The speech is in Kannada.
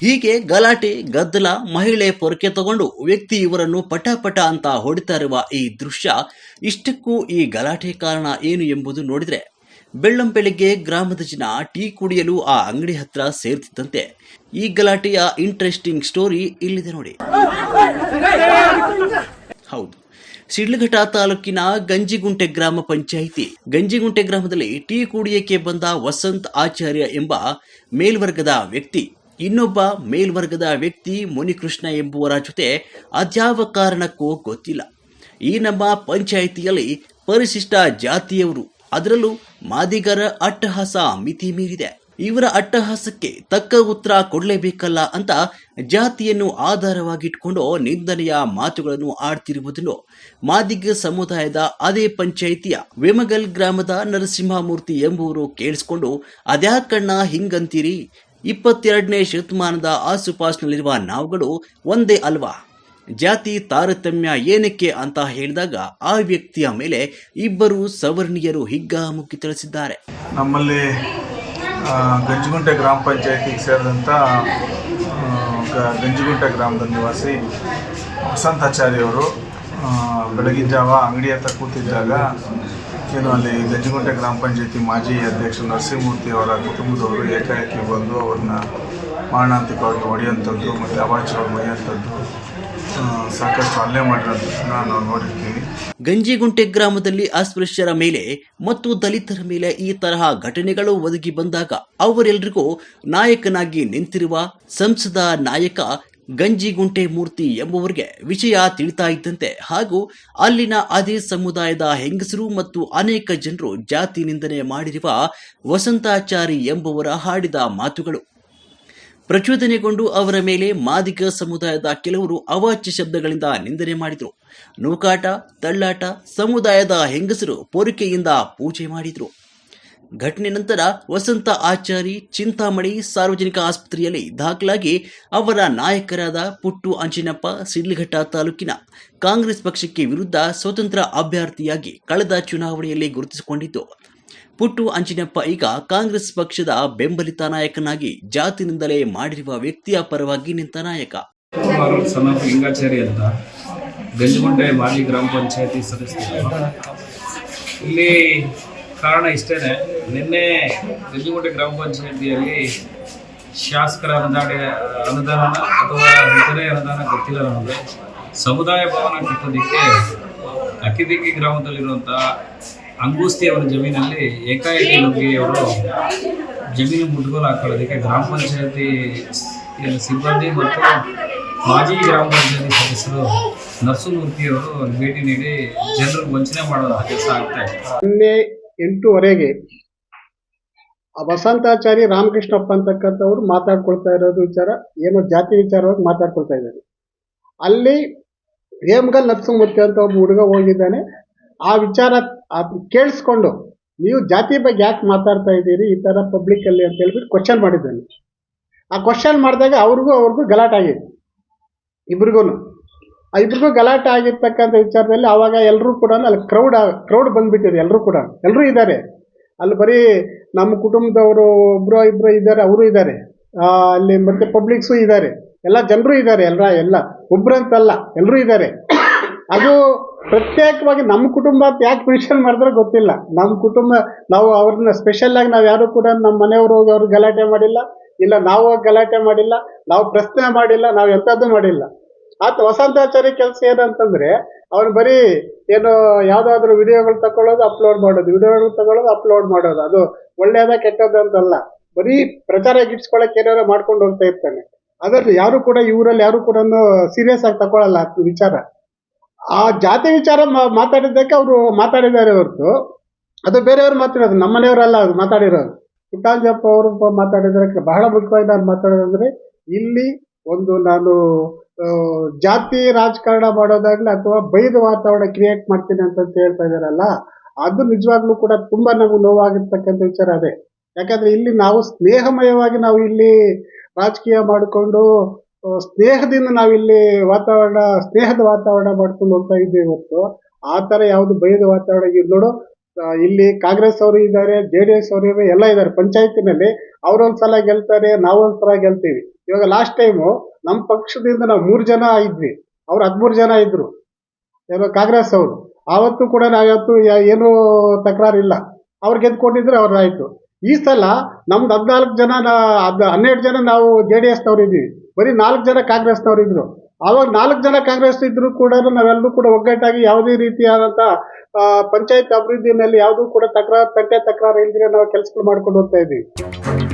ಹೀಗೆ ಗಲಾಟೆ ಗದ್ದಲ, ಮಹಿಳೆ ಪೊರಕೆ ತಗೊಂಡು ವ್ಯಕ್ತಿ ಇವರನ್ನು ಪಟ ಅಂತ ಹೊಡಿತಾ ಇರುವ ಈ ದೃಶ್ಯ, ಇಷ್ಟಕ್ಕೂ ಈ ಗಲಾಟೆ ಕಾರಣ ಏನು ಎಂಬುದು ನೋಡಿದ್ರೆ ಬೆಳ್ಳಂಬೆಳಿಗ್ಗೆ ಗ್ರಾಮದ ಜನ ಟೀ ಕುಡಿಯಲು ಆ ಅಂಗಡಿ ಹತ್ರ ಸೇರ್ತಿದ್ದಂತೆ ಈ ಗಲಾಟೆಯ ಇಂಟ್ರೆಸ್ಟಿಂಗ್ ಸ್ಟೋರಿ ಇಲ್ಲಿದೆ ನೋಡಿ. ಹೌದು, ಶಿಡ್ಲಘಟ್ಟ ತಾಲೂಕಿನ ಗಂಜಿಗುಂಟೆ ಗ್ರಾಮ ಪಂಚಾಯಿತಿ ಗಂಜಿಗುಂಟೆ ಗ್ರಾಮದಲ್ಲಿ ಟೀ ಕುಡಿಯಕ್ಕೆ ಬಂದ ವಸಂತ್ ಆಚಾರ್ಯ ಎಂಬ ಮೇಲ್ವರ್ಗದ ವ್ಯಕ್ತಿ ಇನ್ನೊಬ್ಬ ಮೇಲ್ವರ್ಗದ ವ್ಯಕ್ತಿ ಮುನಿಕೃಷ್ಣ ಎಂಬುವರ ಜೊತೆ ಅದ್ಯಾವ ಕಾರಣಕ್ಕೂ ಗೊತ್ತಿಲ್ಲ ಈ ನಮ್ಮ ಪಂಚಾಯಿತಿಯಲ್ಲಿ ಪರಿಶಿಷ್ಟ ಜಾತಿಯವರು, ಅದರಲ್ಲೂ ಮಾದಿಗರ ಅಟ್ಟಹಾಸ ಮಿತಿ ಮೀರಿದೆ. ಇವರ ಅಟ್ಟಹಾಸಕ್ಕೆ ತಕ್ಕ ಉತ್ತರ ಕೊಡಲೇಬೇಕಲ್ಲ ಅಂತ ಜಾತಿಯನ್ನು ಆಧಾರವಾಗಿಟ್ಕೊಂಡು ನಿಂದನೆಯ ಮಾತುಗಳನ್ನು ಆಡ್ತಿರುವುದನ್ನು ಮಾದಿಗ ಸಮುದಾಯದ ಅದೇ ಪಂಚಾಯಿತಿಯ ವೇಮಗಲ್ ಗ್ರಾಮದ ನರಸಿಂಹಮೂರ್ತಿ ಎಂಬುವರು ಕೇಳಿಸಿಕೊಂಡು, ಅದ್ಯಾಕಣ್ಣ ಹಿಂಗಂತೀರಿ, 22ನೇ ಶತಮಾನದ ಆಸುಪಾಸಿನಲ್ಲಿರುವ ನಾವುಗಳು ಒಂದೇ ಅಲ್ವಾ, ಜಾತಿ ತಾರತಮ್ಯ ಏನಕ್ಕೆ ಅಂತ ಹೇಳಿದಾಗ ಆ ವ್ಯಕ್ತಿಯ ಮೇಲೆ ಇಬ್ಬರು ಸವರ್ಣೀಯರು ಹಿಗ್ಗಾಮುಗ್ಗಿ ತಿಳಿಸಿದ್ದಾರೆ. ನಮ್ಮಲ್ಲಿ ಗಂಜಿಗುಂಟೆ ಗ್ರಾಮ ಪಂಚಾಯತಿಗೆ ಸೇರಿದಂಥ ಗಂಜಿಗುಂಟೆ ಗ್ರಾಮದ ನಿವಾಸಿ ವಸಂತಾಚಾರ್ಯವರು ಬೆಳಗಿನ ಜಾವ ಅಂಗಡಿ ಹತ್ರ ಕೂತಿದ್ದಾಗ ಅಲ್ಲಿ ಗಂಜಿಗುಂಟೆ ಗ್ರಾಮ ಪಂಚಾಯತಿ ಮಾಜಿ ಅಧ್ಯಕ್ಷ ನರಸಿಂಹಮೂರ್ತಿ ಅವರ ಕುಟುಂಬದವರು ಏಕಾಏಕಿ ಬಂದು ಅವ್ರನ್ನ ಮಾರಣಾಂತಿಕವಾಗಿ ಹೊಡೆಯುವಂಥದ್ದು ಮತ್ತು ಅವಾಚ್ಯವಾಗಿ ಹೊಡೆಯುವಂಥದ್ದು, ಸಾಕಷ್ಟು ಹಲ್ಲೆ ಮಾಡಿರೋದನ್ನ ನಾವು ನೋಡಿರ್ತೀವಿ. ಗಂಜಿಗುಂಟೆ ಗ್ರಾಮದಲ್ಲಿ ಅಸ್ಪೃಶ್ಯರ ಮೇಲೆ ಮತ್ತು ದಲಿತರ ಮೇಲೆ ಈ ತರಹ ಘಟನೆಗಳು ಒದಗಿ ಬಂದಾಗ ಅವರೆಲ್ಲರಿಗೂ ನಾಯಕನಾಗಿ ನಿಂತಿರುವ ಸಂಸದ ನಾಯಕ ಗಂಜಿಗುಂಟೆ ಮೂರ್ತಿ ಎಂಬುವರಿಗೆ ವಿಷಯ ತಿಳಿತಾ ಇದ್ದಂತೆ ಹಾಗೂ ಅಲ್ಲಿನ ಅದೇ ಸಮುದಾಯದ ಹೆಂಗಸರು ಮತ್ತು ಅನೇಕ ಜನರು ಜಾತಿ ನಿಂದನೆ ಮಾಡಿರುವ ವಸಂತಾಚಾರಿ ಎಂಬುವರ ಹಾಡಿದ ಮಾತುಗಳು ಪ್ರಚೋದನೆಗೊಂಡು ಅವರ ಮೇಲೆ ಮಾದಿಗ ಸಮುದಾಯದ ಕೆಲವರು ಅವಾಚ್ಯ ಶಬ್ದಗಳಿಂದ ನಿಂದನೆ ಮಾಡಿದರು. ನೂಕಾಟ, ತಳ್ಳಾಟ, ಸಮುದಾಯದ ಹೆಂಗಸರು ಪೊರಿಕೆಯಿಂದ ಪೂಜೆ ಮಾಡಿದರು. ಘಟನೆ ನಂತರ ವಸಂತ ಆಚಾರಿ ಚಿಂತಾಮಣಿ ಸಾರ್ವಜನಿಕ ಆಸ್ಪತ್ರೆಯಲ್ಲಿ ದಾಖಲಾಗಿ ಅವರ ನಾಯಕರಾದ ಪುಟ್ಟು ಅಂಚಿನಪ್ಪ ಶಿಡ್ಲಘಟ್ಟ ತಾಲೂಕಿನ ಕಾಂಗ್ರೆಸ್ ಪಕ್ಷಕ್ಕೆ ವಿರುದ್ಧ ಸ್ವತಂತ್ರ ಅಭ್ಯರ್ಥಿಯಾಗಿ ಕಳೆದ ಚುನಾವಣೆಯಲ್ಲಿ ಗುರುತಿಸಿಕೊಂಡಿದ್ದು, ಪುಟ್ಟು ಅಂಚಿನಪ್ಪ ಈಗ ಕಾಂಗ್ರೆಸ್ ಪಕ್ಷದ ಬೆಂಬಲಿತ ನಾಯಕನಾಗಿ ಜಾತಿನಿಂದಲೇ ಮಾಡಿರುವ ವ್ಯಕ್ತಿಯ ಪರವಾಗಿ ನಿಂತ ನಾಯಕ. ಲಿಂಗಾಚಾರಿ ಅಂತ ಗಂಜಿಗುಂಟೆ ಮಾಜಿ ಗ್ರಾಮ ಪಂಚಾಯತಿ ಸದಸ್ಯರು. ಇಲ್ಲಿ ಕಾರಣ ಇಷ್ಟೇನೆ, ನಿನ್ನೆ ಗಂಜಿಗುಂಟೆ ಗ್ರಾಮ ಪಂಚಾಯತಿಯಲ್ಲಿ ಶಾಸಕರ ಅನುದಾನ ಅಥವಾ ಇತರೆ ಅನುದಾನ ಗೊತ್ತಿಲ್ಲ ನಮಗೆ, ಸಮುದಾಯ ಭವನ ಕಟ್ಟೋದಕ್ಕೆ ಅಕ್ಕಿದಿಕ್ಕಿ ಗ್ರಾಮದಲ್ಲಿರುವಂಥ ಅಂಗೂಸ್ತಿ ಅವರ ಜಮೀನಲ್ಲಿ ಏಕಾಏಕಿ ನುಗ್ಗಿ ಅವರು ಜಮೀನು ಮುಟ್ಗೋಲು ಹಾಕೊಳ್ಳೋದಕ್ಕೆ ಗ್ರಾಮ ಪಂಚಾಯತಿ ಸಿಬ್ಬಂದಿ ಮತ್ತು ಮಾಜಿ ಗ್ರಾಮ ಪಂಚಾಯತಿ ಸದಸ್ಯರು ನರಸಿಂಹಮೂರ್ತಿಯವರು ಭೇಟಿ ನೀಡಿ ಜನರಿಗೆ ವಂಚನೆ ಮಾಡುವ ಕೆಲಸ ಆಗ್ತಾ ಇದೆ. ನಿನ್ನೆ 8:15 ವಸಂತಾಚಾರಿ ರಾಮಕೃಷ್ಣಪ್ಪ ಅಂತಕ್ಕಂಥವ್ರು ಮಾತಾಡ್ಕೊಳ್ತಾ ಇರೋದು ವಿಚಾರ ಏನೋ ಜಾತಿ ವಿಚಾರವಾಗಿ ಮಾತಾಡ್ಕೊಳ್ತಾ ಇದ್ದಾರೆ. ಅಲ್ಲಿ ವೇಮಗಲ್ ನರಸಿಂಹಮೂರ್ತಿ ಅಂತ ಒಬ್ಬ ಹುಡುಗ ಹೋಗಿದ್ದಾನೆ. ಆ ವಿಚಾರ ಕೇಳಿಸ್ಕೊಂಡು ನೀವು ಜಾತಿ ಬಗ್ಗೆ ಯಾಕೆ ಮಾತಾಡ್ತಾ ಇದ್ದೀರಿ ಈ ಥರ ಪಬ್ಲಿಕ್ಕಲ್ಲಿ ಅಂತ ಹೇಳ್ಬಿಟ್ಟು ಕ್ವಶನ್ ಮಾಡಿದ್ದಾನೆ. ಆ ಕ್ವಶನ್ ಮಾಡಿದಾಗ ಅವ್ರಿಗೂ ಗಲಾಟೆ ಆಗಿದೆ. ಇಬ್ರಿಗೂ ಗಲಾಟೆ ಆಗಿರ್ತಕ್ಕಂಥ ವಿಚಾರದಲ್ಲಿ ಆವಾಗ ಎಲ್ಲರೂ ಕೂಡ ಅಲ್ಲಿ ಕ್ರೌಡ್ ಬಂದ್ಬಿಟ್ಟಿದೆ. ಎಲ್ಲರೂ ಇದ್ದಾರೆ ಅಲ್ಲಿ. ಬರೀ ನಮ್ಮ ಕುಟುಂಬದವರು ಇಬ್ಬರು ಇದ್ದಾರೆ, ಅವರು ಇದ್ದಾರೆ ಅಲ್ಲಿ, ಮತ್ತೆ ಪಬ್ಲಿಕ್ಸು ಇದ್ದಾರೆ, ಎಲ್ಲ ಜನರು ಇದ್ದಾರೆ, ಎಲ್ಲ ಒಬ್ರಂತಲ್ಲ ಎಲ್ಲರೂ ಇದ್ದಾರೆ. ಅದು ಪ್ರತ್ಯೇಕವಾಗಿ ನಮ್ಮ ಕುಟುಂಬ ಅಂತ ಯಾಕೆ ಮೆನ್ಷನ್ ಮಾಡಿದ್ರೆ ಗೊತ್ತಿಲ್ಲ. ನಮ್ಮ ಕುಟುಂಬ, ನಾವು ಅವ್ರನ್ನ ಸ್ಪೆಷಲ್ಲಾಗಿ ನಾವು ಯಾರು ಕೂಡ ನಮ್ಮ ಮನೆಯವರು ಹೋಗಿ ಅವ್ರಿಗೆ ಗಲಾಟೆ ಮಾಡಿಲ್ಲ, ಇಲ್ಲ ನಾವು ಗಲಾಟೆ ಮಾಡಿಲ್ಲ, ನಾವು ಪ್ರಶ್ನೆ ಮಾಡಿಲ್ಲ, ನಾವು ಎಂಥದ್ದು ಮಾಡಿಲ್ಲ. ವಸಂತಾಚಾರಿ ಕೆಲಸ ಏನಂತಂದ್ರೆ ಅವ್ನು ಬರೀ ಏನು ಯಾವುದಾದ್ರೂ ವಿಡಿಯೋಗಳು ತಗೊಳ್ಳೋದು ಅಪ್ಲೋಡ್ ಮಾಡೋದು, ಅದು ಒಳ್ಳೆಯದ ಕೆಟ್ಟದ್ದು ಅಂತಲ್ಲ, ಬರೀ ಪ್ರಚಾರ ಗಿಟ್ಸ್ಕೊಳ್ಳೋಕೆ ಏನಾರು ಮಾಡ್ಕೊಂಡು ಹೋಗ್ತಾ ಇರ್ತಾನೆ. ಅದ್ರಲ್ಲಿ ಯಾರು ಕೂಡ ಇವರಲ್ಲಿ ಯಾರು ಕೂಡ ಸೀರಿಯಸ್ ಆಗಿ ತಗೊಳ್ಳಲ್ಲ ವಿಚಾರ. ಆ ಜಾತಿ ವಿಚಾರ ಮಾತಾಡಿದ್ದಕ್ಕೆ ಅವರು ಮಾತಾಡಿದ್ದಾರೆ ಹೊರತು ಅದು ಬೇರೆಯವ್ರು ಮಾತಾಡೋದು, ನಮ್ಮನೆಯವರಲ್ಲ ಅದು ಮಾತಾಡಿರೋದು. ಪುಟ್ಟಾಂಜಪ್ಪ ಅವರು ಮಾತಾಡಿದ್ರೆ ಬಹಳ ಮುಖ್ಯವಾಗಿ ನಾನು ಮಾತಾಡೋದಂದ್ರೆ, ಇಲ್ಲಿ ಒಂದು ನಾನು ಜಾತಿ ರಾಜಕಾರಣ ಮಾಡೋದಾಗ್ಲಿ ಅಥವಾ ಬೈದ ವಾತಾವರಣ ಕ್ರಿಯೇಟ್ ಮಾಡ್ತೀನಿ ಅಂತ ಹೇಳ್ತಾ ಇದ್ದಾರಲ್ಲ, ಅದು ನಿಜವಾಗ್ಲೂ ಕೂಡ ತುಂಬಾ ನಮಗೆ ನೋವಾಗಿರ್ತಕ್ಕಂಥ ವಿಚಾರ ಅದೇ. ಯಾಕಂದ್ರೆ ಇಲ್ಲಿ ನಾವು ಸ್ನೇಹಮಯವಾಗಿ ನಾವು ಇಲ್ಲಿ ರಾಜಕೀಯ ಮಾಡಿಕೊಂಡು ಸ್ನೇಹದಿಂದ ನಾವಿಲ್ಲಿ ಸ್ನೇಹದ ವಾತಾವರಣ ಮಾಡ್ಕೊಂಡು ಹೋಗ್ತಾ ಇದ್ದೀವಿ ಹೊರತು ಆ ಥರ ಯಾವುದು ಬೈದ ವಾತಾವರಣ ನೋಡು. ಇಲ್ಲಿ ಕಾಂಗ್ರೆಸ್ ಅವರು ಇದ್ದಾರೆ, JDS ಅವರು ಎಲ್ಲ ಇದ್ದಾರೆ ಪಂಚಾಯತಿನಲ್ಲಿ. ಅವರೊಂದು ಸಲ ಗೆಲ್ತಾರೆ, ನಾವೊಂದು ಸಲ ಗೆಲ್ತೀವಿ. ಇವಾಗ ಲಾಸ್ಟ್ ಟೈಮು ನಮ್ಮ ಪಕ್ಷದಿಂದ ನಾವು 3 ಜನ ಇದ್ವಿ, ಅವ್ರು 13 ಜನ ಇದ್ರು, ಏನೋ ಕಾಂಗ್ರೆಸ್ ಅವರು. ಆವತ್ತು ಕೂಡ ನಾವತ್ತು ಏನೂ ತಕರಾರಿಲ್ಲ, ಅವ್ರು ಗೆದ್ಕೊಂಡಿದ್ರೆ ಅವ್ರದ್ದಾಯ್ತು. ಈ ಸಲ ನಮ್ದು 14 ಜನ 12 ಜನ ನಾವು JDSನವ್ರು ಇದ್ದೀವಿ, ಬರೀ 4 ಜನ ಕಾಂಗ್ರೆಸ್ನವ್ರು ಇದ್ರು. ಆವಾಗ 4 ಜನ ಕಾಂಗ್ರೆಸ್ ಇದ್ರು ಕೂಡ ನಾವೆಲ್ಲರೂ ಕೂಡ ಒಗ್ಗಟ್ಟಾಗಿ ಯಾವುದೇ ರೀತಿಯಾದಂಥ ಪಂಚಾಯತ್ ಅಭಿವೃದ್ಧಿನಲ್ಲಿ ಯಾವುದೂ ಕೂಡ ತಕರಾರು ಇಲ್ದಿರ ನಾವು ಕೆಲಸಗಳು ಮಾಡ್ಕೊಂಡು ಹೋಗ್ತಾ ಇದ್ದೀವಿ.